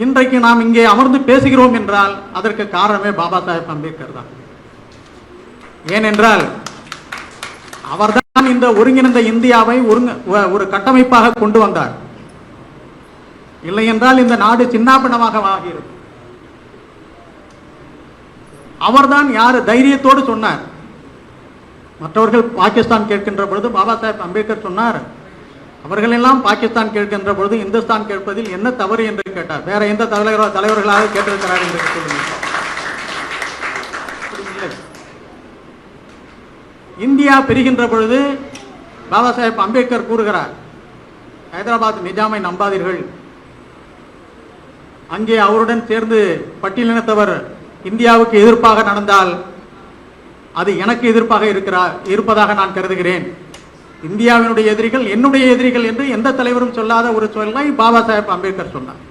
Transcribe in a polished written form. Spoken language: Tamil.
இன்றைக்கு நாம் இங்கே அமர்ந்து பேசுகிறோம் என்றால் அதற்கு காரணமே பாபா சாஹேப் அம்பேத்கர் தான். ஏனென்றால் அவர்தான் இந்த ஒருங்கிணைந்த இந்தியாவை ஒரு கட்டமைப்பாக கொண்டு வந்தார். இல்லை என்றால் இந்த நாடு சின்னாபின்னமாக ஆகிறது. அவர்தான் யாரு தைரியத்தோடு சொன்னார். மற்றவர்கள் பாகிஸ்தான் கேட்கின்ற பொழுது பாபா சாஹேப் அம்பேத்கர் சொன்னார், அவர்கள் எல்லாம் பாகிஸ்தான் கேட்கின்ற பொழுது இந்துஸ்தான் கேட்பதில் என்ன தவறு என்று கேட்டார். வேற எந்த தலைவர்களாக கேட்டிருக்கிறார் என்று சொல்லுங்கள். இந்தியா பிரிகின்ற பொழுது பாபா சாஹேப் அம்பேத்கர் கூறுகிறார், ஹைதராபாத் நிஜாமை நம்பாதீர்கள், அங்கே அவருடன் சேர்ந்து பட்டியலினத்தவர் இந்தியாவுக்கு எதிர்ப்பாக நடந்தால் அது எனக்கு எதிர்ப்பாக இருப்பதாக நான் கருதுகிறேன். இந்தியாவினுடைய எதிரிகள் என்னுடைய எதிரிகள் என்று எந்த தலைவரும் சொல்லாத ஒரு சொல்லை பாபா சாஹேப் அம்பேத்கர் சொன்னார்.